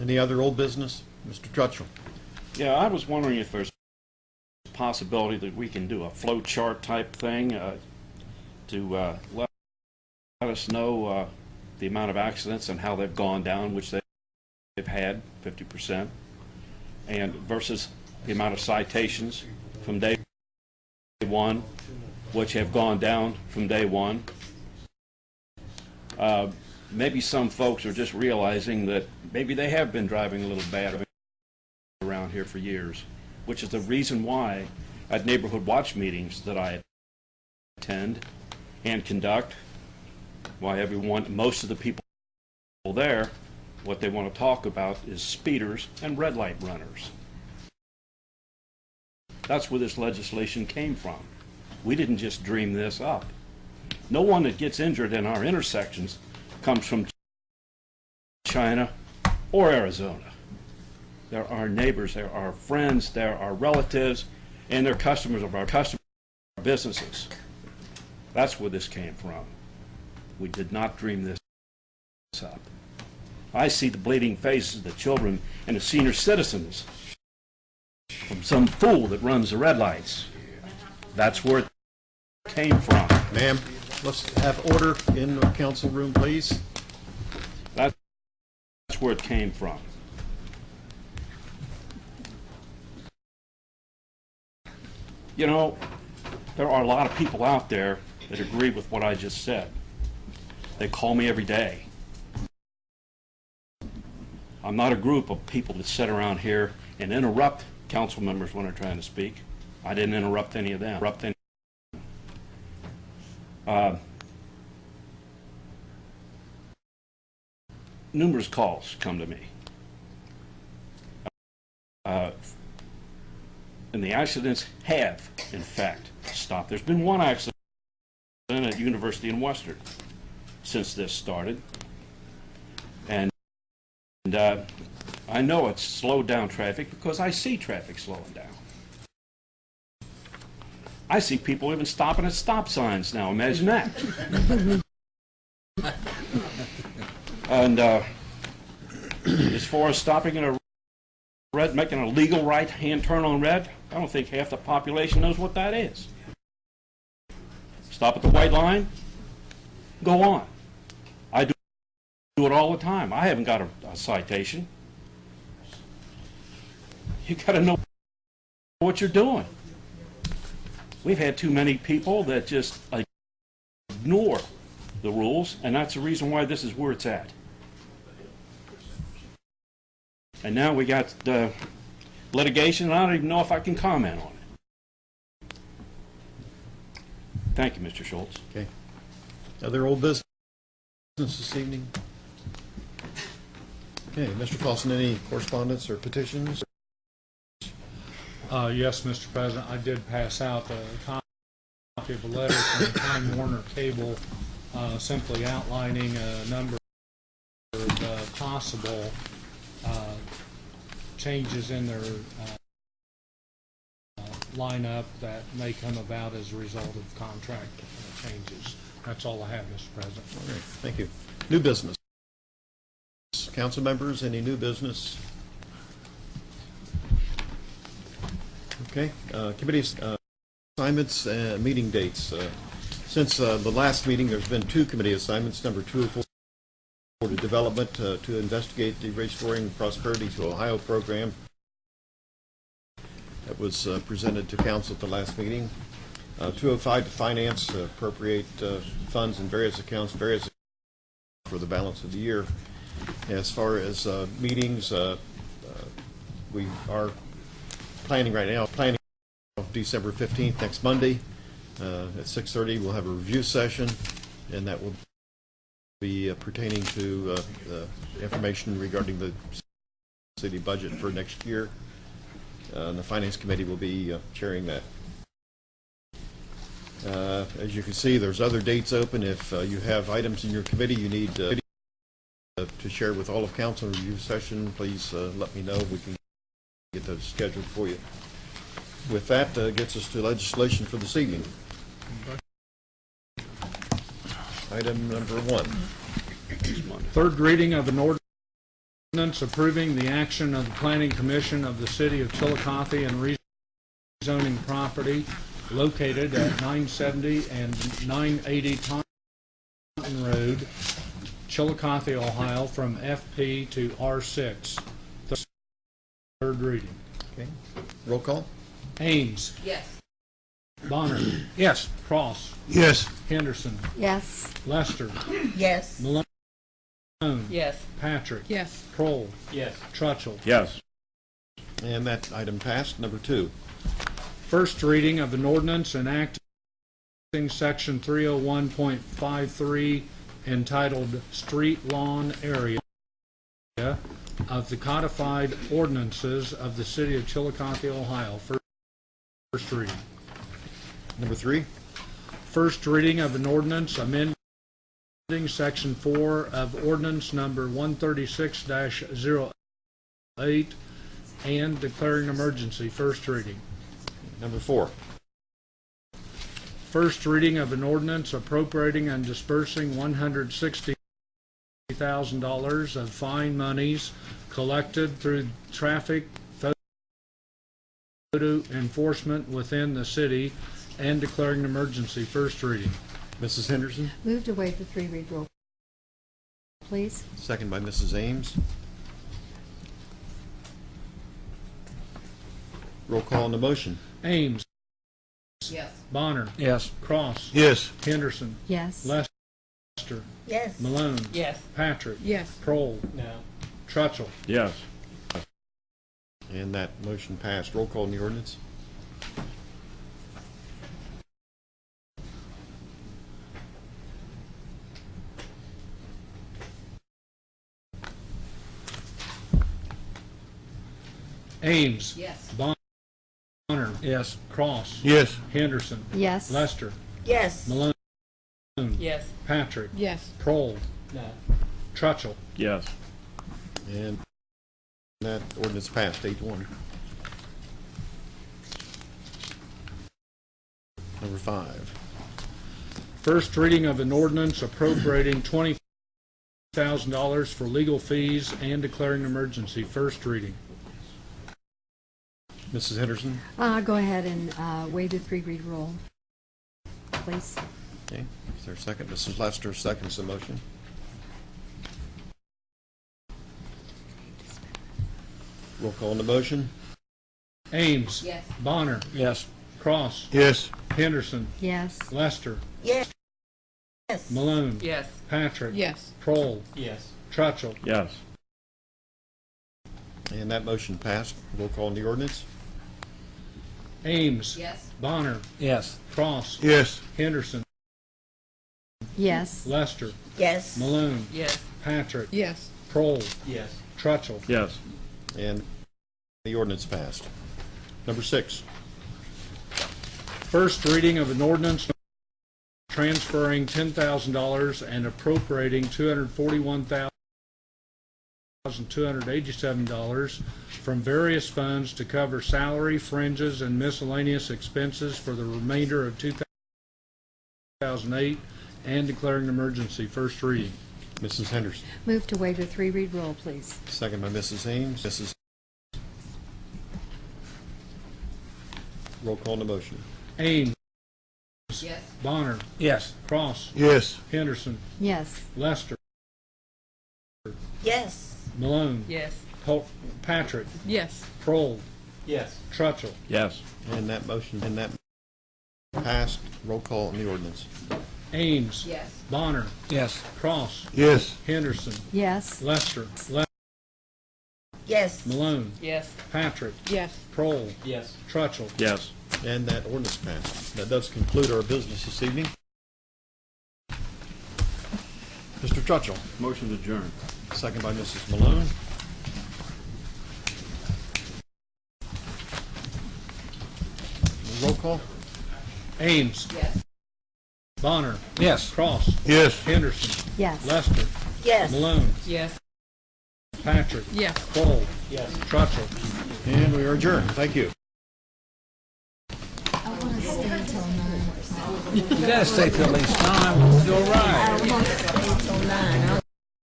Any other old business? Mr. Trutchell. Yeah, I was wondering if there's a possibility that we can do a flow chart type thing to let us know the amount of accidents and how they've gone down, which they've had 50%, and versus the amount of citations from day one, which have gone down from day one. Maybe some folks are just realizing that maybe they have been driving a little bad around here for years, which is the reason why at neighborhood watch meetings that I attend and conduct, why most of the people there, what they want to talk about is speeders and red light runners. That's where this legislation came from. We didn't just dream this up. No one that gets injured in our intersections comes from China or Arizona. They're our neighbors, they're our friends, they're our relatives, and they're customers of our businesses. That's where this came from. We did not dream this up. I see the bleeding faces of the children and the senior citizens from some fool that runs the red lights. That's where it came from. Ma'am, let's have order in the council room, please. That's where it came from. You know, there are a lot of people out there that agree with what I just said. They call me every day. I'm not a group of people that sit around here and interrupt council members when they're trying to speak. I didn't interrupt any of them. Numerous calls come to me. And the accidents have, in fact, stopped. There's been one accident at University in Western since this started. And I know it's slowed down traffic because I see traffic slowing down. I see people even stopping at stop signs now. Imagine that. And as far as stopping at a red, making a legal right-hand turn on red, I don't think half the population knows what that is. Stop at the white line, go on. I do it all the time. I haven't got a citation. You got to know what you're doing. We've had too many people that just ignore the rules, and that's the reason why this is where it's at. And now we got litigation, and I don't even know if I can comment on it. Thank you, Mr. Schultz. Okay. Other old business this evening? Okay, Mr. Paulson, any correspondence or petitions? Yes, Mr. President, I did pass out a copy of a letter from Time Warner Cable simply outlining a number of possible changes in their lineup that may come about as a result of contract changes. That's all I have, Mr. President. All right, thank you. New business. Council members, any new business? Okay, committees, assignments, meeting dates. Since the last meeting, there's been two committee assignments. Number 204 for development to investigate the Restoring Prosperity to Ohio program that was presented to council at the last meeting. 205 to finance, appropriate funds in various accounts, for the balance of the year. As far as meetings, we are planning right now, December 15th, next Monday at 6:30. We'll have a review session, and that will be pertaining to information regarding the city budget for next year. And the Finance Committee will be chairing that. As you can see, there's other dates open. If you have items in your committee you need to share with all of council in review session, please let me know. We can get those scheduled for you. With that, gets us to legislation for this evening. Item number 1. Third reading of an ordinance ordinance approving the action of the Planning Commission of the City of Chillicothe and rezoning property located at 970 and 980 Taunton Road, Chillicothe, Ohio, from FP to R6. Third reading. Okay. Roll call? Ames. Yes. Bonner. Yes. Cross. Yes. Henderson. Yes. Lester. Yes. Malone. Yes. Patrick. Yes. Kroll. Yes. Trutchell. Yes. And that item passed. Number 2. First reading of an ordinance enacting Section 301.53 entitled Street Lawn Area of the codified ordinances of the City of Chillicothe, Ohio. First reading. Number 3. First reading of an ordinance amending Section 4 of Ordinance Number 136-08 and declaring an emergency. First reading. Number 4. First reading of an ordinance appropriating and dispersing $160,000 of fine monies collected through traffic photo enforcement within the city and declaring an emergency. First reading. Mrs. Henderson, Move to waive the 3-read rule, please. second by Mrs. Ames. Roll call on the motion. Ames. Yes. Bonner. Yes. Cross. Yes. Henderson. Yes. Lester. Yes. Malone. Yes. Patrick. Yes. Kroll. No. Trutchell. Yes. And that motion passed. Roll call on the ordinance. Ames. Yes. Bonner. Yes. Cross. Yes. Henderson. Yes. Lester. Yes. Malone. Yes. Patrick. Yes. Kroll. No. Trutchell. Yes. And that ordinance passed 8-1. Number 5. First reading of an ordinance appropriating $20,000 for legal fees and declaring an emergency. First reading. Mrs. Henderson, Go ahead and waive the 3-read rule, please. okay. Is there a second? Mrs. Lester seconds the motion. Roll call on the motion. Ames. Yes. Bonner. Yes. Cross. Yes. Henderson. Yes. Lester. Yes. Yes. Malone. Yes. Patrick. Yes. Kroll. Yes. Trutchell. Yes. And that motion passed. Roll call on the ordinance. Ames. Yes. Bonner. Yes. Cross. Yes. Henderson. Yes. Lester. Yes. Malone. Yes. Patrick. Yes. Kroll. Yes. Trutchell. Yes. And the ordinance passed. Number 6. First reading of an ordinance transferring $10,000 and appropriating $241,287 from various funds to cover salary, fringes, and miscellaneous expenses for the remainder of 2008 and declaring an emergency. First reading. Mrs. Henderson, Move to waive the 3-read rule, please. second by Mrs. Ames. Roll call on the motion. Ames. Yes. Bonner. Yes. Cross. Yes. Henderson. Yes. Lester. Yes. Malone. Yes. Patrick. Yes. Kroll. Yes. Trutchell. Yes. And that motion passed. Roll call on the ordinance. Ames. Yes. Bonner. Yes. Cross. Yes. Henderson. Yes. Lester. Yes. Malone. Yes. Patrick. Yes. Kroll. Yes. Trutchell. Yes. And that ordinance passed. That does conclude our business this evening. Mr. Trutchell, Motion adjourned. second by Mrs. Malone. Roll call. Ames. Yes. Bonner. Yes. Cross. Yes. Henderson. Yes. Lester. Yes. Malone. Yes. Patrick. Yes. Kroll. Yes. Trutchell. And we are adjourned. Thank you. I want to stay until 9. You gotta stay till at least 9. We'll be all right. I want to stay till 9.